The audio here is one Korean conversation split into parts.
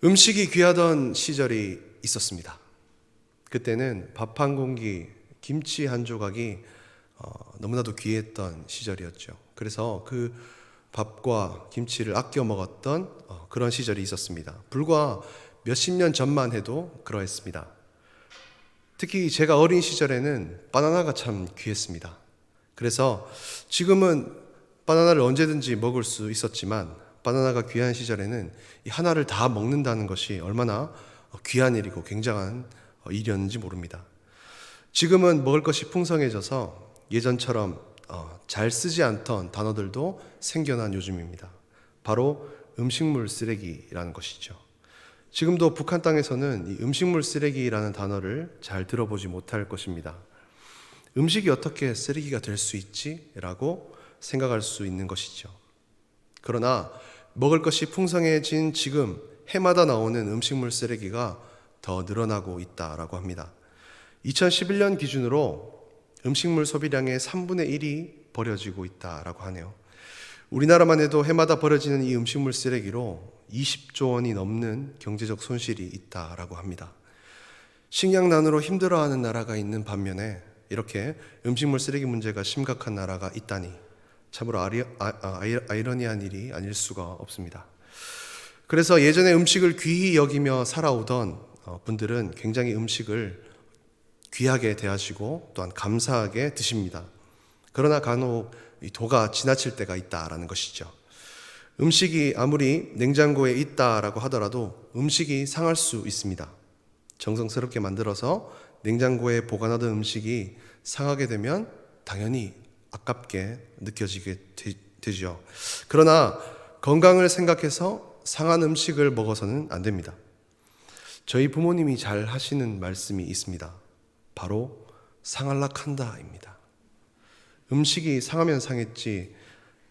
음식이 귀하던 시절이 있었습니다. 그때는 밥 한 공기, 김치 한 조각이 너무나도 귀했던 시절이었죠. 그래서 그 밥과 김치를 아껴 먹었던 그런 시절이 있었습니다. 불과 몇십 년 전만 해도 그러했습니다. 특히 제가 어린 시절에는 바나나가 참 귀했습니다. 그래서 지금은 바나나를 언제든지 먹을 수 있었지만 바나나가 귀한 시절에는 이 하나를 다 먹는다는 것이 얼마나 귀한 일이고 굉장한 일이었는지 모릅니다. 지금은 먹을 것이 풍성해져서 예전처럼 잘 쓰지 않던 단어들도 생겨난 요즘입니다. 바로 음식물 쓰레기라는 것이죠. 지금도 북한 땅에서는 이 음식물 쓰레기라는 단어를 잘 들어보지 못할 것입니다. 음식이 어떻게 쓰레기가 될 수 있지? 라고 생각할 수 있는 것이죠. 그러나 먹을 것이 풍성해진 지금 해마다 나오는 음식물 쓰레기가 더 늘어나고 있다라고 합니다. 2011년 기준으로 음식물 소비량의 3분의 1이 버려지고 있다라고 하네요. 우리나라만 해도 해마다 버려지는 이 음식물 쓰레기로 20조 원이 넘는 경제적 손실이 있다라고 합니다. 식량난으로 힘들어하는 나라가 있는 반면에 이렇게 음식물 쓰레기 문제가 심각한 나라가 있다니 참으로 아이러니한 일이 아닐 수가 없습니다. 그래서 예전에 음식을 귀히 여기며 살아오던 분들은 굉장히 음식을 귀하게 대하시고 또한 감사하게 드십니다. 그러나 간혹 도가 지나칠 때가 있다라는 것이죠. 음식이 아무리 냉장고에 있다라고 하더라도 음식이 상할 수 있습니다. 정성스럽게 만들어서 냉장고에 보관하던 음식이 상하게 되면 당연히 아깝게 느껴지게 되죠. 그러나 건강을 생각해서 상한 음식을 먹어서는 안 됩니다. 저희 부모님이 잘 하시는 말씀이 있습니다. 바로 상할락한다입니다. 음식이 상하면 상했지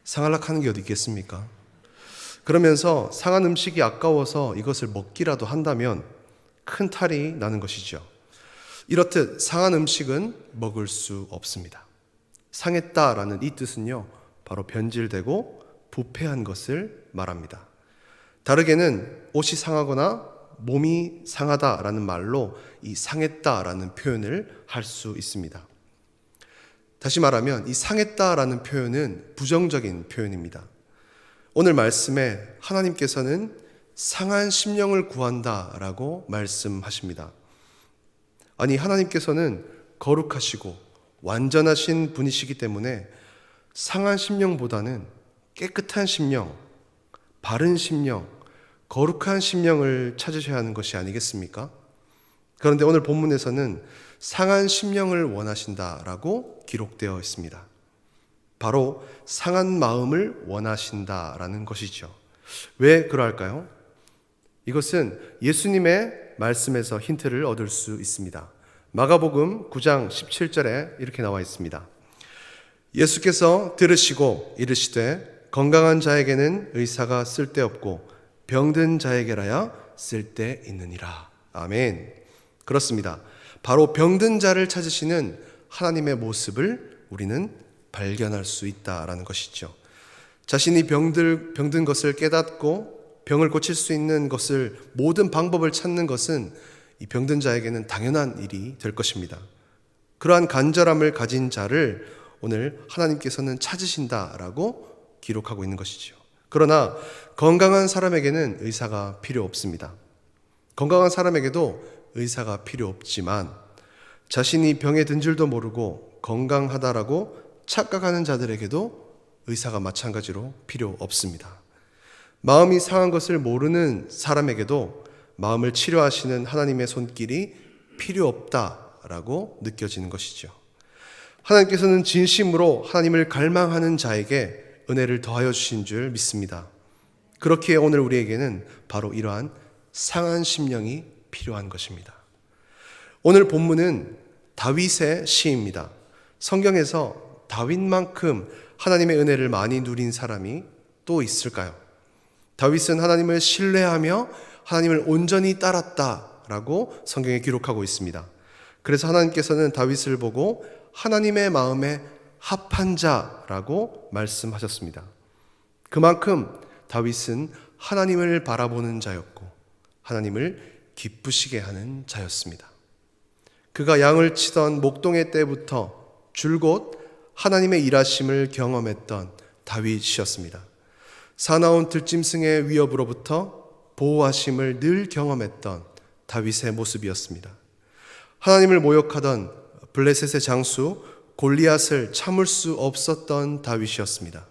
상할락하는 게 어디 있겠습니까? 그러면서 상한 음식이 아까워서 이것을 먹기라도 한다면 큰 탈이 나는 것이죠. 이렇듯 상한 음식은 먹을 수 없습니다. 상했다라는 이 뜻은요, 바로 변질되고 부패한 것을 말합니다. 다르게는 옷이 상하거나 몸이 상하다라는 말로 이 상했다라는 표현을 할 수 있습니다. 다시 말하면 이 상했다라는 표현은 부정적인 표현입니다. 오늘 말씀에 하나님께서는 상한 심령을 구한다라고 말씀하십니다. 아니, 하나님께서는 거룩하시고 완전하신 분이시기 때문에 상한 심령보다는 깨끗한 심령, 바른 심령, 거룩한 심령을 찾으셔야 하는 것이 아니겠습니까? 그런데 오늘 본문에서는 상한 심령을 원하신다라고 기록되어 있습니다. 바로 상한 마음을 원하신다라는 것이죠. 왜 그럴까요? 이것은 예수님의 말씀에서 힌트를 얻을 수 있습니다. 마가복음 9장 17절에 이렇게 나와 있습니다. 예수께서 들으시고 이르시되 건강한 자에게는 의사가 쓸데없고 병든 자에게라야 쓸데있느니라. 아멘. 그렇습니다. 바로 병든 자를 찾으시는 하나님의 모습을 우리는 발견할 수 있다라는 것이죠. 자신이 병든 것을 깨닫고 병을 고칠 수 있는 것을 모든 방법을 찾는 것은 이 병든 자에게는 당연한 일이 될 것입니다. 그러한 간절함을 가진 자를 오늘 하나님께서는 찾으신다라고 기록하고 있는 것이죠. 그러나 건강한 사람에게는 의사가 필요 없습니다. 건강한 사람에게도 의사가 필요 없지만 자신이 병에 든 줄도 모르고 건강하다라고 착각하는 자들에게도 의사가 마찬가지로 필요 없습니다. 마음이 상한 것을 모르는 사람에게도 마음을 치료하시는 하나님의 손길이 필요 없다라고 느껴지는 것이죠. 하나님께서는 진심으로 하나님을 갈망하는 자에게 은혜를 더하여 주신 줄 믿습니다. 그렇기에 오늘 우리에게는 바로 이러한 상한 심령이 필요한 것입니다. 오늘 본문은 다윗의 시입니다. 성경에서 다윗만큼 하나님의 은혜를 많이 누린 사람이 또 있을까요? 다윗은 하나님을 신뢰하며 하나님을 온전히 따랐다라고 성경에 기록하고 있습니다. 그래서 하나님께서는 다윗을 보고 하나님의 마음에 합한 자라고 말씀하셨습니다. 그만큼 다윗은 하나님을 바라보는 자였고 하나님을 기쁘시게 하는 자였습니다. 그가 양을 치던 목동의 때부터 줄곧 하나님의 일하심을 경험했던 다윗이었습니다. 사나운 들짐승의 위협으로부터 보호하심을 늘 경험했던 다윗의 모습이었습니다. 하나님을 모욕하던 블레셋의 장수 골리앗을 참을 수 없었던 다윗이었습니다.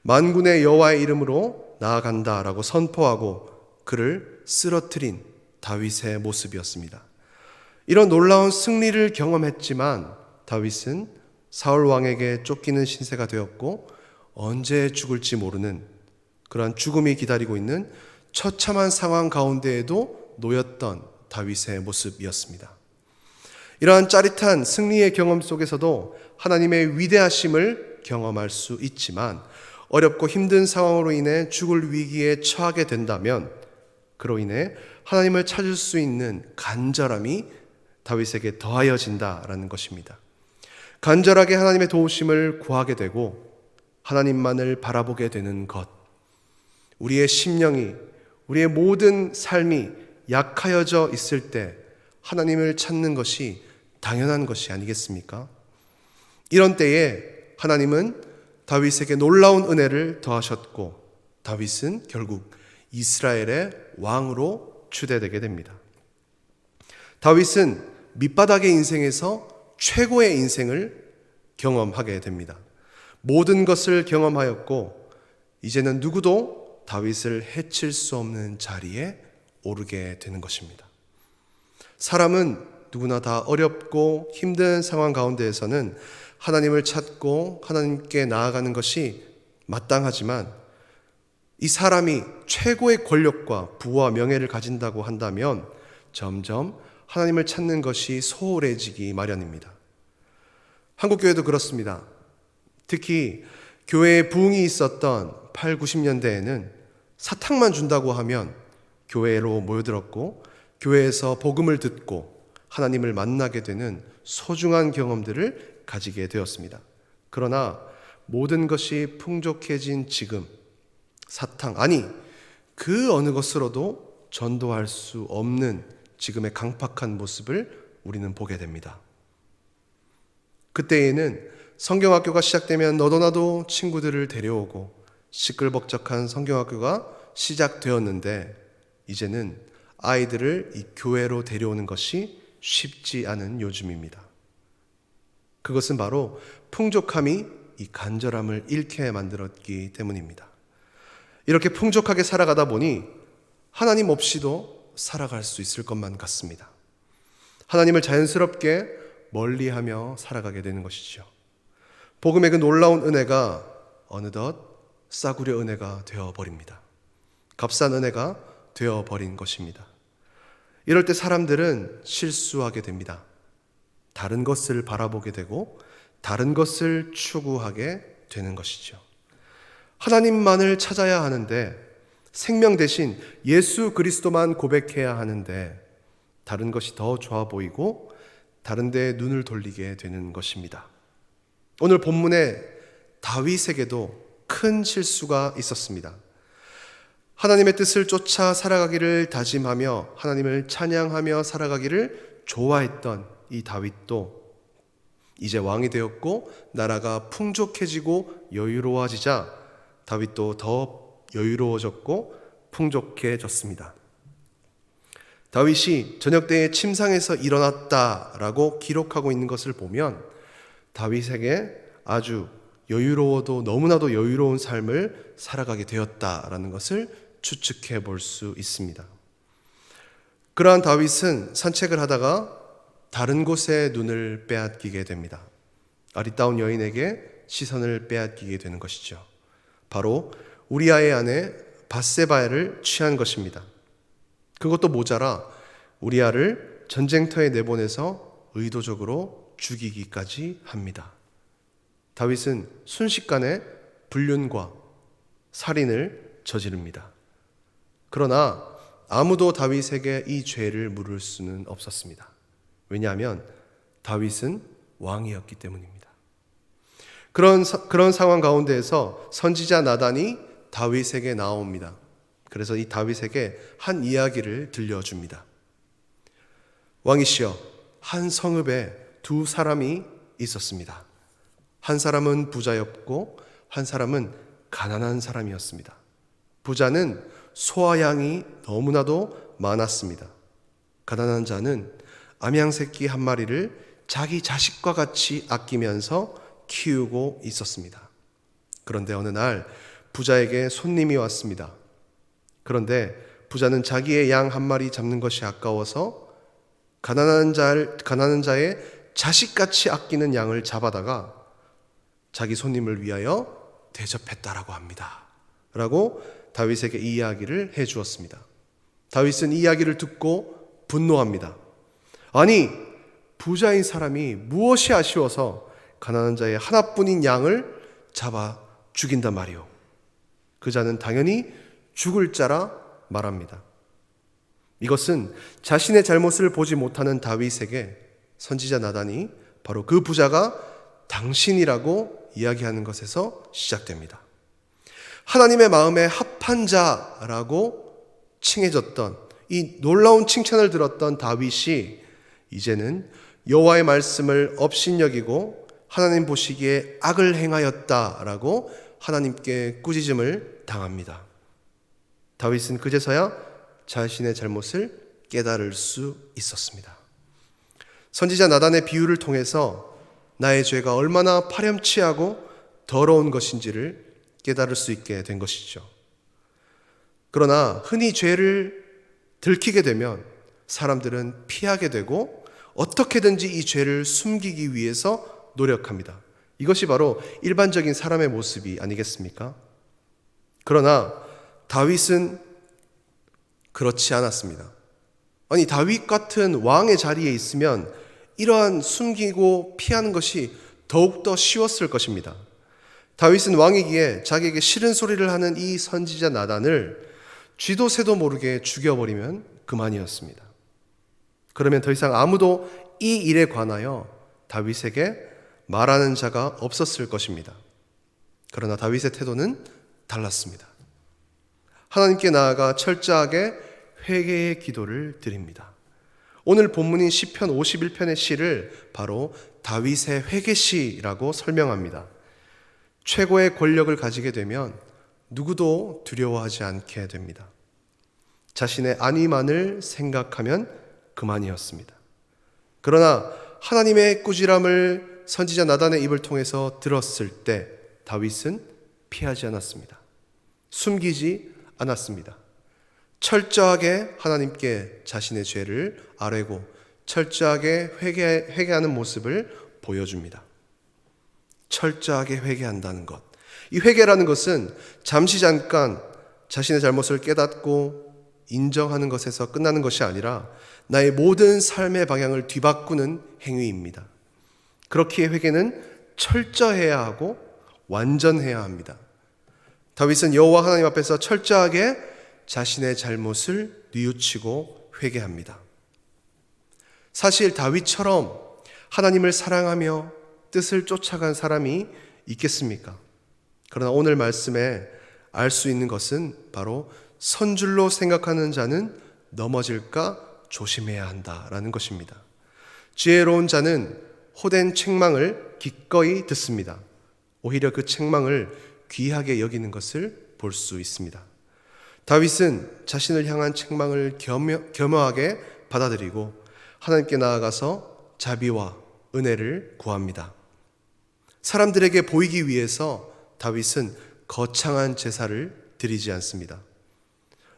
만군의 여호와의 이름으로 나아간다라고 선포하고 그를 쓰러뜨린 다윗의 모습이었습니다. 이런 놀라운 승리를 경험했지만 다윗은 사울 왕에게 쫓기는 신세가 되었고 언제 죽을지 모르는 그러한 죽음이 기다리고 있는 처참한 상황 가운데에도 놓였던 다윗의 모습이었습니다. 이러한 짜릿한 승리의 경험 속에서도 하나님의 위대하심을 경험할 수 있지만 어렵고 힘든 상황으로 인해 죽을 위기에 처하게 된다면 그로 인해 하나님을 찾을 수 있는 간절함이 다윗에게 더하여진다라는 것입니다. 간절하게 하나님의 도우심을 구하게 되고 하나님만을 바라보게 되는 것, 우리의 심령이, 우리의 모든 삶이 약하여져 있을 때 하나님을 찾는 것이 당연한 것이 아니겠습니까? 이런 때에 하나님은 다윗에게 놀라운 은혜를 더하셨고 다윗은 결국 이스라엘의 왕으로 추대되게 됩니다. 다윗은 밑바닥의 인생에서 최고의 인생을 경험하게 됩니다. 모든 것을 경험하였고 이제는 누구도 다윗을 해칠 수 없는 자리에 오르게 되는 것입니다. 사람은 누구나 다 어렵고 힘든 상황 가운데에서는 하나님을 찾고 하나님께 나아가는 것이 마땅하지만 이 사람이 최고의 권력과 부와 명예를 가진다고 한다면 점점 하나님을 찾는 것이 소홀해지기 마련입니다. 한국교회도 그렇습니다. 특히 교회에 부흥이 있었던 8, 90년대에는 사탕만 준다고 하면 교회로 모여들었고 교회에서 복음을 듣고 하나님을 만나게 되는 소중한 경험들을 가지게 되었습니다. 그러나 모든 것이 풍족해진 지금 사탕, 아니 그 어느 것으로도 전도할 수 없는 지금의 강팍한 모습을 우리는 보게 됩니다. 그때에는 성경학교가 시작되면 너도 나도 친구들을 데려오고 시끌벅적한 성경학교가 시작되었는데 이제는 아이들을 이 교회로 데려오는 것이 쉽지 않은 요즘입니다. 그것은 바로 풍족함이 이 간절함을 잃게 만들었기 때문입니다. 이렇게 풍족하게 살아가다 보니 하나님 없이도 살아갈 수 있을 것만 같습니다. 하나님을 자연스럽게 멀리하며 살아가게 되는 것이죠. 복음의 그 놀라운 은혜가 어느덧 싸구려 은혜가 되어버립니다. 값싼 은혜가 되어버린 것입니다. 이럴 때 사람들은 실수하게 됩니다. 다른 것을 바라보게 되고 다른 것을 추구하게 되는 것이죠. 하나님만을 찾아야 하는데 생명 대신 예수 그리스도만 고백해야 하는데 다른 것이 더 좋아 보이고 다른 데에 눈을 돌리게 되는 것입니다. 오늘 본문에 다윗에게도 큰 실수가 있었습니다. 하나님의 뜻을 쫓아 살아가기를 다짐하며 하나님을 찬양하며 살아가기를 좋아했던 이 다윗도 이제 왕이 되었고 나라가 풍족해지고 여유로워지자 다윗도 더 여유로워졌고 풍족해졌습니다. 다윗이 저녁 때에 침상에서 일어났다라고 기록하고 있는 것을 보면 다윗에게 아주 여유로워도 너무나도 여유로운 삶을 살아가게 되었다라는 것을 추측해 볼 수 있습니다. 그러한 다윗은 산책을 하다가 다른 곳에 눈을 빼앗기게 됩니다. 아리따운 여인에게 시선을 빼앗기게 되는 것이죠. 바로 우리아의 아내 밧세바를 취한 것입니다. 그것도 모자라 우리아를 전쟁터에 내보내서 의도적으로 죽이기까지 합니다. 다윗은 순식간에 불륜과 살인을 저지릅니다. 그러나 아무도 다윗에게 이 죄를 물을 수는 없었습니다. 왜냐하면 다윗은 왕이었기 때문입니다. 그런 상황 가운데에서 선지자 나단이 다윗에게 나옵니다. 그래서 이 다윗에게 한 이야기를 들려줍니다. 왕이시여, 한 성읍에 두 사람이 있었습니다. 한 사람은 부자였고 한 사람은 가난한 사람이었습니다. 부자는 소와 양이 너무나도 많았습니다. 가난한 자는 암양 새끼 한 마리를 자기 자식과 같이 아끼면서 키우고 있었습니다. 그런데 어느 날 부자에게 손님이 왔습니다. 그런데 부자는 자기의 양 한 마리 잡는 것이 아까워서 가난한 자의 자식같이 아끼는 양을 잡아다가 자기 손님을 위하여 대접했다라고 합니다. 라고 다윗에게 이 이야기를 해 주었습니다. 다윗은 이 이야기를 듣고 분노합니다. 아니, 부자인 사람이 무엇이 아쉬워서 가난한 자의 하나뿐인 양을 잡아 죽인단 말이오. 그 자는 당연히 죽을 자라 말합니다. 이것은 자신의 잘못을 보지 못하는 다윗에게 선지자 나단이 바로 그 부자가 당신이라고 이야기하는 것에서 시작됩니다. 하나님의 마음에 합한 자라고 칭해졌던 이 놀라운 칭찬을 들었던 다윗이 이제는 여호와의 말씀을 업신여기고 하나님 보시기에 악을 행하였다라고 하나님께 꾸짖음을 당합니다. 다윗은 그제서야 자신의 잘못을 깨달을 수 있었습니다. 선지자 나단의 비유를 통해서 나의 죄가 얼마나 파렴치하고 더러운 것인지를 깨달을 수 있게 된 것이죠. 그러나 흔히 죄를 들키게 되면 사람들은 피하게 되고 어떻게든지 이 죄를 숨기기 위해서 노력합니다. 이것이 바로 일반적인 사람의 모습이 아니겠습니까? 그러나 다윗은 그렇지 않았습니다. 아니, 다윗 같은 왕의 자리에 있으면 이러한 숨기고 피하는 것이 더욱더 쉬웠을 것입니다. 다윗은 왕이기에 자기에게 싫은 소리를 하는 이 선지자 나단을 쥐도 새도 모르게 죽여버리면 그만이었습니다. 그러면 더 이상 아무도 이 일에 관하여 다윗에게 말하는 자가 없었을 것입니다. 그러나 다윗의 태도는 달랐습니다. 하나님께 나아가 철저하게 회개의 기도를 드립니다. 오늘 본문인 시편 51편의 시를 바로 다윗의 회개시라고 설명합니다. 최고의 권력을 가지게 되면 누구도 두려워하지 않게 됩니다. 자신의 안위만을 생각하면 그만이었습니다. 그러나 하나님의 꾸지람을 선지자 나단의 입을 통해서 들었을 때 다윗은 피하지 않았습니다. 숨기지 않았습니다. 철저하게 하나님께 자신의 죄를 아뢰고 철저하게 회개하는 모습을 보여줍니다. 철저하게 회개한다는 것. 이 회개라는 것은 잠시 잠깐 자신의 잘못을 깨닫고 인정하는 것에서 끝나는 것이 아니라 나의 모든 삶의 방향을 뒤바꾸는 행위입니다. 그렇기에 회개는 철저해야 하고 완전해야 합니다. 다윗은 여호와 하나님 앞에서 철저하게 자신의 잘못을 뉘우치고 회개합니다. 사실 다윗처럼 하나님을 사랑하며 뜻을 쫓아간 사람이 있겠습니까? 그러나 오늘 말씀에 알 수 있는 것은 바로 선줄로 생각하는 자는 넘어질까 조심해야 한다라는 것입니다. 지혜로운 자는 호된 책망을 기꺼이 듣습니다. 오히려 그 책망을 귀하게 여기는 것을 볼 수 있습니다. 다윗은 자신을 향한 책망을 겸허하게 받아들이고 하나님께 나아가서 자비와 은혜를 구합니다. 사람들에게 보이기 위해서 다윗은 거창한 제사를 드리지 않습니다.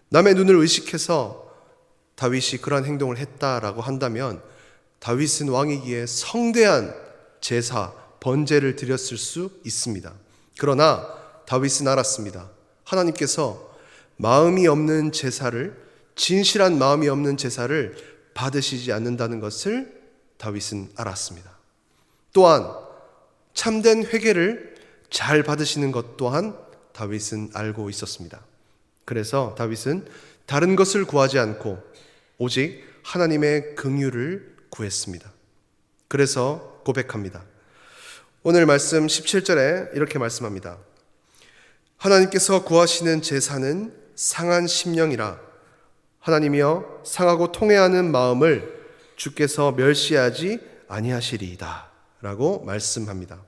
남의 눈을 의식해서 다윗이 그러한 행동을 했다라고 한다면 다윗은 왕이기에 성대한 제사, 번제를 드렸을 수 있습니다. 그러나 다윗은 알았습니다. 하나님께서 마음이 없는 제사를, 진실한 마음이 없는 제사를 받으시지 않는다는 것을 다윗은 알았습니다. 또한 참된 회개를 잘 받으시는 것 또한 다윗은 알고 있었습니다. 그래서 다윗은 다른 것을 구하지 않고 오직 하나님의 긍휼을 구했습니다. 그래서 고백합니다. 오늘 말씀 17절에 이렇게 말씀합니다. 하나님께서 구하시는 제사는 상한 심령이라. 하나님이여 상하고 통회하는 마음을 주께서 멸시하지 아니하시리이다 라고 말씀합니다.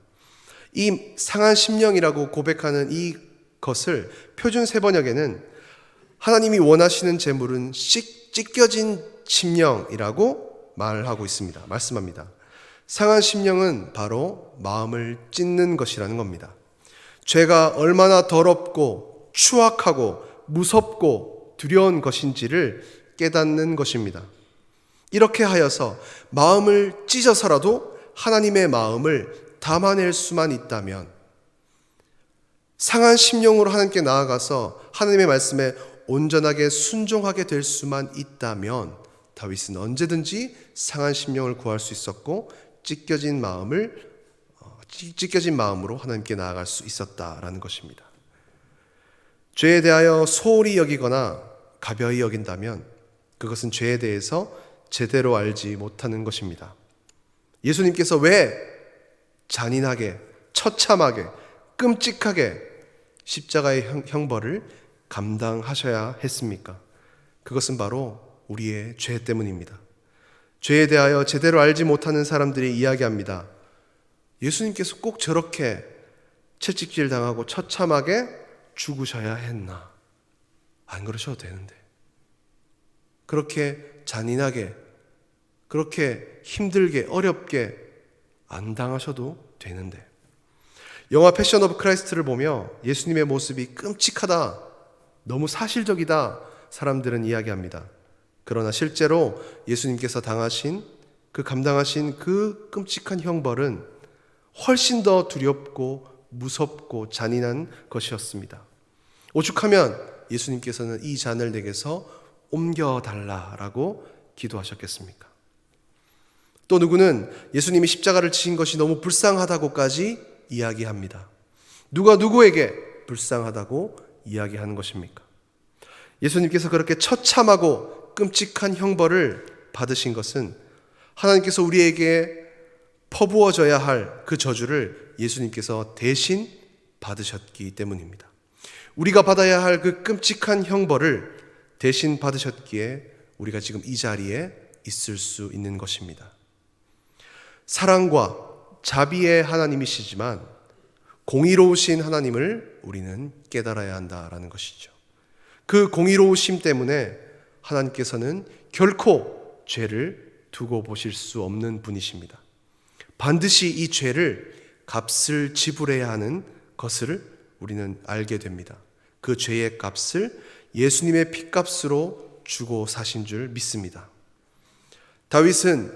이 상한 심령이라고 고백하는 이것을 표준 세번역에는 하나님이 원하시는 제물은 찢겨진 심령이라고 말하고 있습니다. 말씀합니다. 상한 심령은 바로 마음을 찢는 것이라는 겁니다. 죄가 얼마나 더럽고 추악하고 무섭고 두려운 것인지를 깨닫는 것입니다. 이렇게 하여서 마음을 찢어서라도 하나님의 마음을 담아낼 수만 있다면, 상한 심령으로 하나님께 나아가서 하나님의 말씀에 온전하게 순종하게 될 수만 있다면 다윗은 언제든지 상한 심령을 구할 수 있었고 찢겨진 마음으로 하나님께 나아갈 수 있었다라는 것입니다. 죄에 대하여 소홀히 여기거나 가벼이 여긴다면 그것은 죄에 대해서 제대로 알지 못하는 것입니다. 예수님께서 왜 잔인하게, 처참하게, 끔찍하게 십자가의 형벌을 감당하셔야 했습니까? 그것은 바로 우리의 죄 때문입니다. 죄에 대하여 제대로 알지 못하는 사람들이 이야기합니다. 예수님께서 꼭 저렇게 채찍질 당하고 처참하게 죽으셔야 했나? 안 그러셔도 되는데. 그렇게 잔인하게, 그렇게 힘들게, 어렵게 안 당하셔도 되는데. 영화 패션 오브 크라이스트를 보며 예수님의 모습이 끔찍하다, 너무 사실적이다 사람들은 이야기합니다. 그러나 실제로 예수님께서 감당하신 그 끔찍한 형벌은 훨씬 더 두렵고 무섭고 잔인한 것이었습니다. 오죽하면 예수님께서는 이 잔을 내게서 옮겨달라라고 기도하셨겠습니까? 또 누구는 예수님이 십자가를 지신 것이 너무 불쌍하다고까지 이야기합니다. 누가 누구에게 불쌍하다고 이야기하는 것입니까? 예수님께서 그렇게 처참하고 끔찍한 형벌을 받으신 것은 하나님께서 우리에게 퍼부어져야 할 그 저주를 예수님께서 대신 받으셨기 때문입니다. 우리가 받아야 할 그 끔찍한 형벌을 대신 받으셨기에 우리가 지금 이 자리에 있을 수 있는 것입니다. 사랑과 자비의 하나님이시지만 공의로우신 하나님을 우리는 깨달아야 한다라는 것이죠. 그 공의로우심 때문에 하나님께서는 결코 죄를 두고 보실 수 없는 분이십니다. 반드시 이 죄를 값을 지불해야 하는 것을 우리는 알게 됩니다. 그 죄의 값을 예수님의 피값으로 주고 사신 줄 믿습니다. 다윗은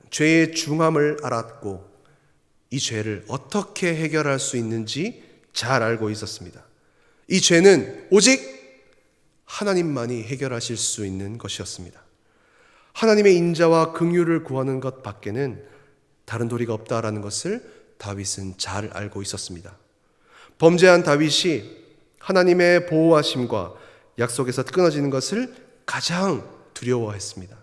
죄의 중함을 알았고 이 죄를 어떻게 해결할 수 있는지 잘 알고 있었습니다. 이 죄는 오직 하나님만이 해결하실 수 있는 것이었습니다. 하나님의 인자와 긍휼을 구하는 것 밖에는 다른 도리가 없다라는 것을 다윗은 잘 알고 있었습니다. 범죄한 다윗이 하나님의 보호하심과 약속에서 끊어지는 것을 가장 두려워했습니다.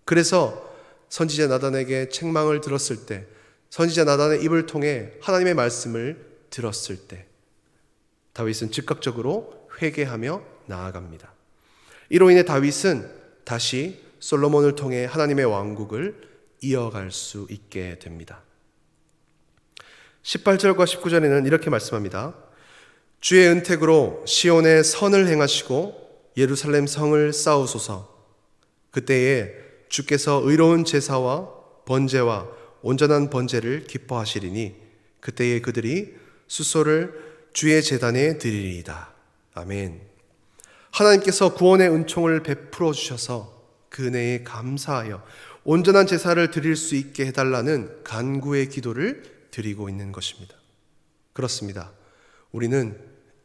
그래서 선지자 나단에게 책망을 들었을 때, 선지자 나단의 입을 통해 하나님의 말씀을 들었을 때 다윗은 즉각적으로 회개하며 나아갑니다. 이로 인해 다윗은 다시 솔로몬을 통해 하나님의 왕국을 이어갈 수 있게 됩니다. 18절과 19절에는 이렇게 말씀합니다. 주의 은택으로 시온의 선을 행하시고 예루살렘 성을 쌓으소서. 그때에 주께서 의로운 제사와 번제와 온전한 번제를 기뻐하시리니 그때에 그들이 수소를 주의 제단에 드리리이다. 아멘. 하나님께서 구원의 은총을 베풀어 주셔서 그 은혜에 감사하여 온전한 제사를 드릴 수 있게 해달라는 간구의 기도를 드리고 있는 것입니다. 그렇습니다. 우리는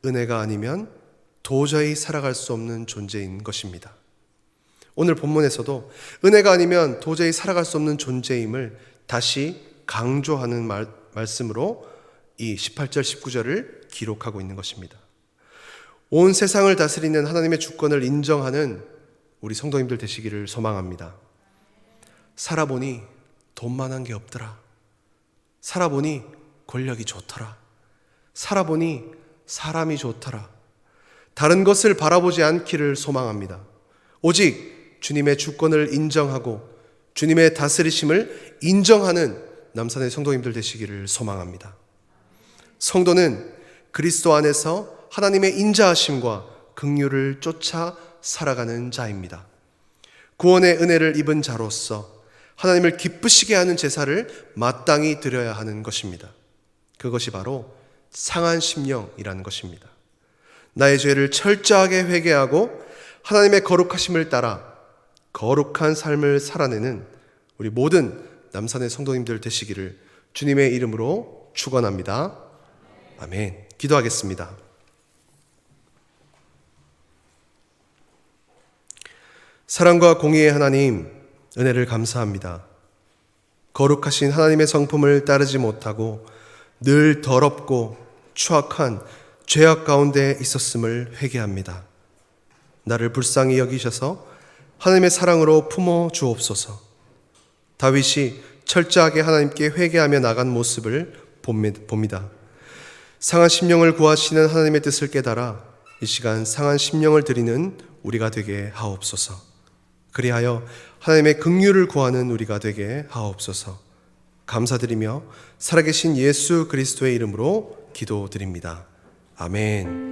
은혜가 아니면 도저히 살아갈 수 없는 존재인 것입니다. 오늘 본문에서도 은혜가 아니면 도저히 살아갈 수 없는 존재임을 다시 강조하는 말씀으로 이 18절, 19절을 기록하고 있는 것입니다. 온 세상을 다스리는 하나님의 주권을 인정하는 우리 성도님들 되시기를 소망합니다. 살아보니 돈만한 게 없더라. 살아보니 권력이 좋더라. 살아보니 사람이 좋더라. 다른 것을 바라보지 않기를 소망합니다. 오직 주님의 주권을 인정하고 주님의 다스리심을 인정하는 남산의 성도님들 되시기를 소망합니다. 성도는 그리스도 안에서 하나님의 인자하심과 긍휼을 쫓아 살아가는 자입니다. 구원의 은혜를 입은 자로서 하나님을 기쁘시게 하는 제사를 마땅히 드려야 하는 것입니다. 그것이 바로 상한 심령이라는 것입니다. 나의 죄를 철저하게 회개하고 하나님의 거룩하심을 따라 거룩한 삶을 살아내는 우리 모든 남산의 성도님들 되시기를 주님의 이름으로 축원합니다. 아멘. 기도하겠습니다. 사랑과 공의의 하나님, 은혜를 감사합니다. 거룩하신 하나님의 성품을 따르지 못하고 늘 더럽고 추악한 죄악 가운데 있었음을 회개합니다. 나를 불쌍히 여기셔서 하나님의 사랑으로 품어 주옵소서. 다윗이 철저하게 하나님께 회개하며 나간 모습을 봅니다. 상한 심령을 구하시는 하나님의 뜻을 깨달아 이 시간 상한 심령을 드리는 우리가 되게 하옵소서. 그리하여 하나님의 긍휼을 구하는 우리가 되게 하옵소서. 감사드리며 살아계신 예수 그리스도의 이름으로 기도드립니다. 아멘.